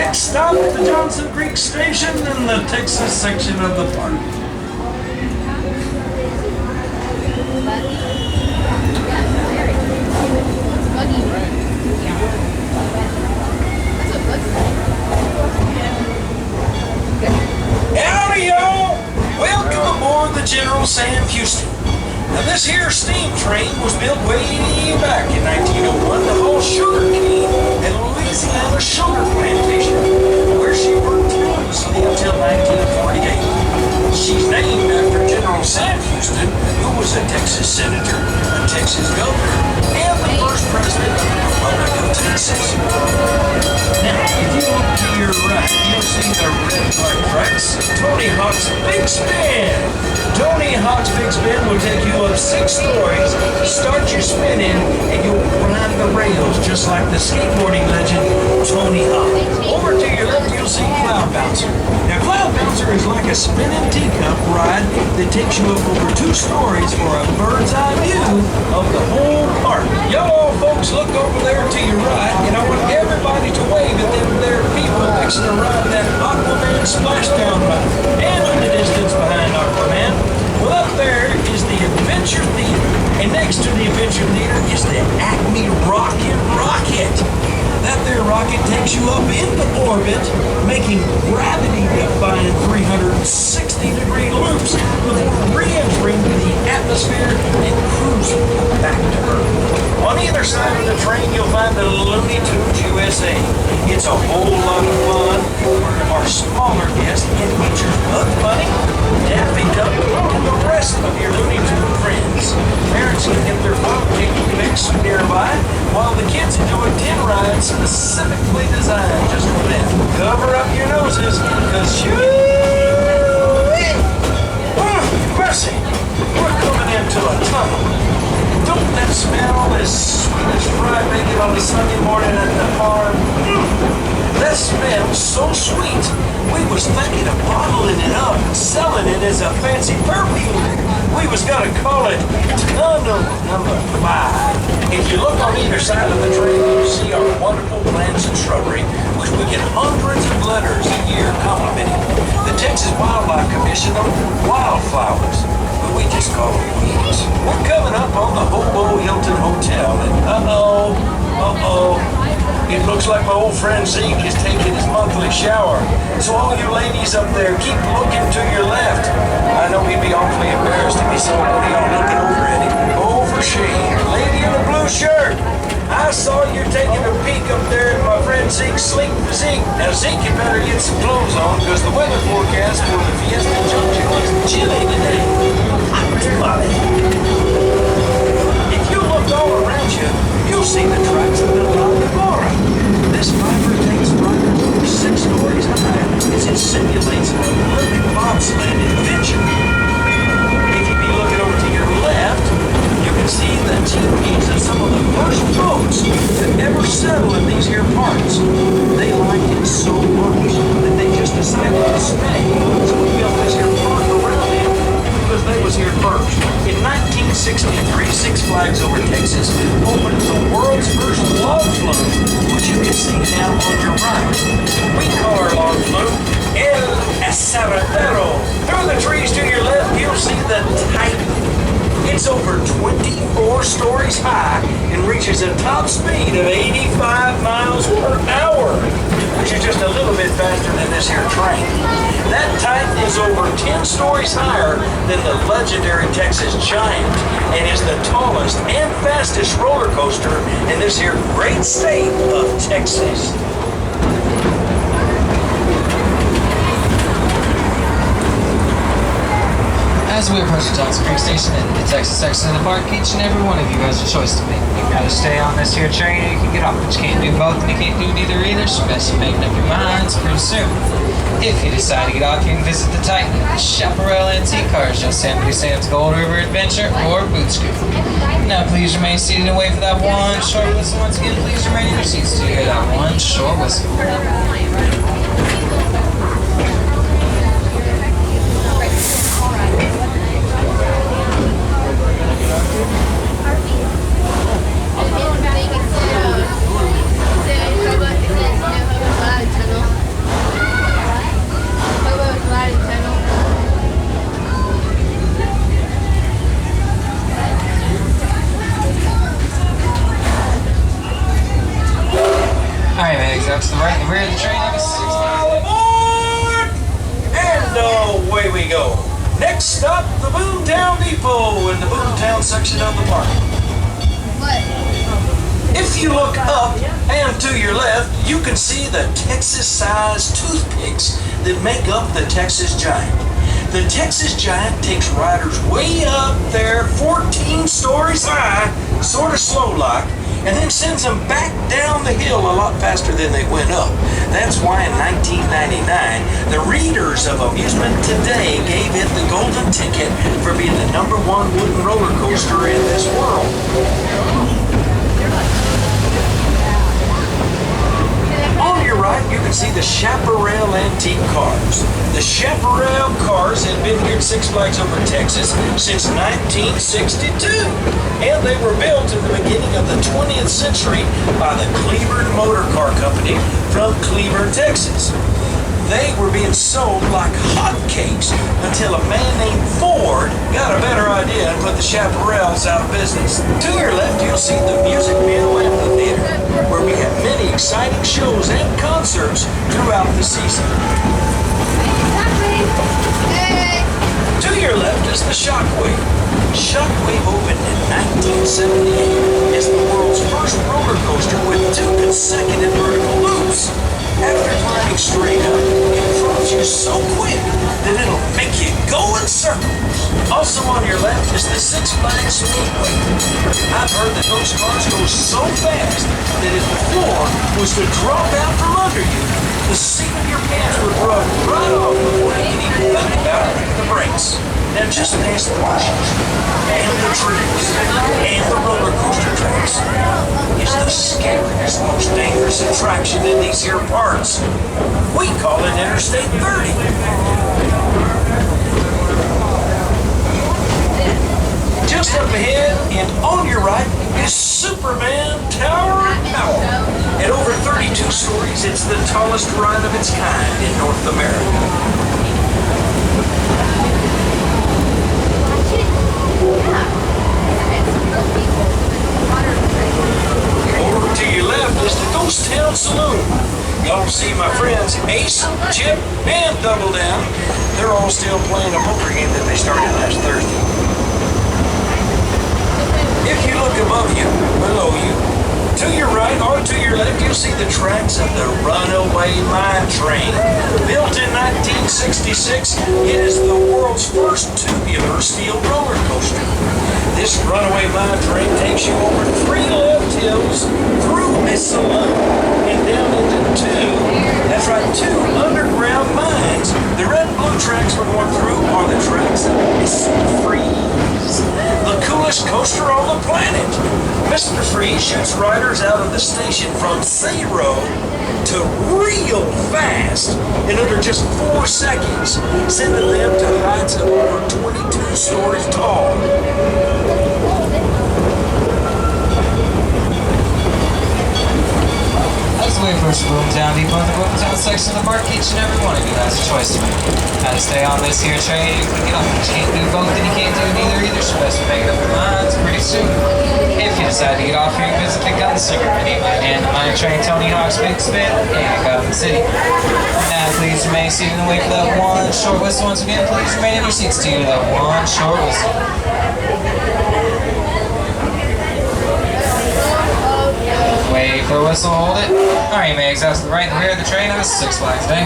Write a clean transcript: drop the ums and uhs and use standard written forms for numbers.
Next stop, the Johnson Creek Station in the Texas section of the park. Howdy, y'all! Welcome aboard the General Sam Houston. Now, this here steam train was built way back in 1901 to haul sugar cane at Louisiana Sugar Plantation, where she worked tirelessly until 1948. She's named after General Sam Houston, who was a Texas senator, a Texas governor, and the first president of the Republic of Texas. Now, if you look to your right, you'll see the red light tracks, Tony Hawk's Big Spin. Tony Hawk's Big Spin will take you up 6 stories, start you spinning, and you'll ride the rails just like the skateboarding legend Tony Hawk. Over to your left, you'll see Cloud Bouncer. Now, Cloud Bouncer is like a spinning teacup ride that takes you up over 2 stories for a bird's eye view of the whole park. Y'all folks, look over there to your right, and I want everybody to wave at them there people fixing to ride that Aquaman splashdown ride. And in the distance behind Aquaman, well, up there is the Adventure Theater. And next to the Adventure Theater is the Acme Rockin' Rocket. That there rocket takes you up into orbit, making gravity-defying 360-degree loops before re-entering the atmosphere and cruising back to Earth. On either side of the train, you'll find the Looney Tunes USA. It's a whole lot of fun for our smaller guests. It features Bugs Bunny, Daffy Duck, and the rest of your Looney Tunes friends. Parents can get their fun mixed nearby, while the kids enjoy 10 rides specifically designed just for them. Cover up your noses, because mercy, we're coming into a tunnel. Don't that smell as sweet as fried bacon on a Sunday morning at the farm? That smells so sweet, we was thinking of bottling it up and selling it as a fancy perfume. We was gonna call it Tunnel Number 5. If you look on either side of the train, you'll see our wonderful plants and shrubbery, which we get hundreds of letters a year complimenting the Texas Wildlife Commission on wildflowers, but we just call them weeds. We're coming up on the Hobo Hilton Hotel, and it looks like my old friend Zeke is taking his monthly shower. So all you ladies up there, keep looking to your left. I know he'd be awfully embarrassed if he saw one of y'all looking over at him. Oh, for shame. Lady in the blue shirt, I saw you taking a peek up there at my friend Zeke's sleek physique. Now, Zeke, you better get some clothes on, because the weather forecast for the Fiesta Junction is chilly today. If you look all around you, you'll see the tracks of the La Vibora. This fiber takes riders over 6 stories high as it simulates an Olympic bobsled adventure. If you be looking over to your left, you can see the teepees of some of the first boats that ever settled in these here parts. They liked it so much that they just decided to stay. So we built this here park around them because they was here first. In 1963, Six Flags over Texas opened the world's first log flume, which you can see now on your right. We call our log flume El Aserradero. Through the trees to your left, you'll see the Titan. It's over 24 stories high and reaches a top speed of 85 miles per hour, which is just a little bit faster than this here train. That Titan is over 10 stories higher than the legendary Texas Giant and is the tallest and fastest roller coaster in this here great state of Texas. As we approach the Johnson Creek Station in the Texas section of the park, each and every one of you has a choice to make. You can either stay on this here train or you can get off, but you can't do both and you can't do neither either, so best you making up your minds pretty soon. If you decide to get off, you can visit the Titan, Chaparral Antique Cars, Yosemite Sam's Gold River Adventure, or Boot Scoop. Now please remain seated and wait for that one short whistle. Once again, please remain in your seats to hear that one short whistle. out to the right and the rear of the train. Have a Six Flags. Aboard! And away we go. Next stop, the Boomtown Depot in the Boomtown section of the park. If you look up and to your left, you can see the Texas-sized toothpicks that make up the Texas Giant. The Texas Giant takes riders way up there, 14 stories high, sort of slow-like, and then sends them back down the hill a lot faster than they went up. That's why in 1999, the readers of Amusement Today gave it the golden ticket for being the #1 wooden roller coaster in this world. On your right, you can see the Chaparral antique cars. The Chaparral cars had been here at Six Flags Over Texas since 1962, and they were built in the beginning of the 20th century by the Cleburne Motor Car Company from Cleburne, Texas. They were being sold like hotcakes until a man named Ford got a better idea and put the Chaparrals out of business. To your left, you'll see the Music Mill Amphitheater, where we have many exciting shows and concerts throughout the season. To your left is the Shockwave. Shockwave opened in 1978 as the world's first roller coaster with 2 consecutive vertical loops. After climbing straight up, it drops you so quick that it'll make you go in circles. Also on your left is the Six Flags Speedway. I've heard that those cars go so fast that if the floor was to drop out from under you, the seat of your pants would rub right off before you can even think about the brakes. Now just past the washes, and the trees, and the roller coaster tracks is the scariest, most dangerous attraction in these here parks. We call it Interstate 30. Just up ahead and on your right is Superman Tower Tower. At over 32 stories, it's the tallest ride of its kind in North America. Over to your left is the Ghost Town Saloon. Y'all see my friends Ace, Chip, and Double Down. They're all still playing a poker game that they started last Thursday. If you look above you, below you, to your right or to your left, you'll see the tracks of the Runaway Mine Train. Built in 1966, it is the world's first tubular steel roller coaster. This Runaway Mine Train takes you over 3 left hills, through a saloon, and down into 2 underground mines. The red and blue tracks we're going through are the tracks of Mr. Freeze, the coolest coaster on the planet. Mr. Freeze shoots riders out of the station from 0 to real fast in under just 4 seconds, sending them to heights of over 22 stories tall. That's the way first Boomtown Depot in the Boomtown section of the park. Each and every one of you has a choice to make. How to stay on this here train, you can get off. You can't do both and you can't do neither either, so best make up your minds pretty soon. If you decide to get off here and visit the Gun Singer Mini and the Mine Train Tony Hawk's Big Spin and Gotham City. Now please remain seated and wait for that one short whistle. Once again, please remain in your seats to hear that one short whistle. Wait for the whistle, hold it. Alright, you may exhaust the right and rear of the train. Have a Six Flags Day.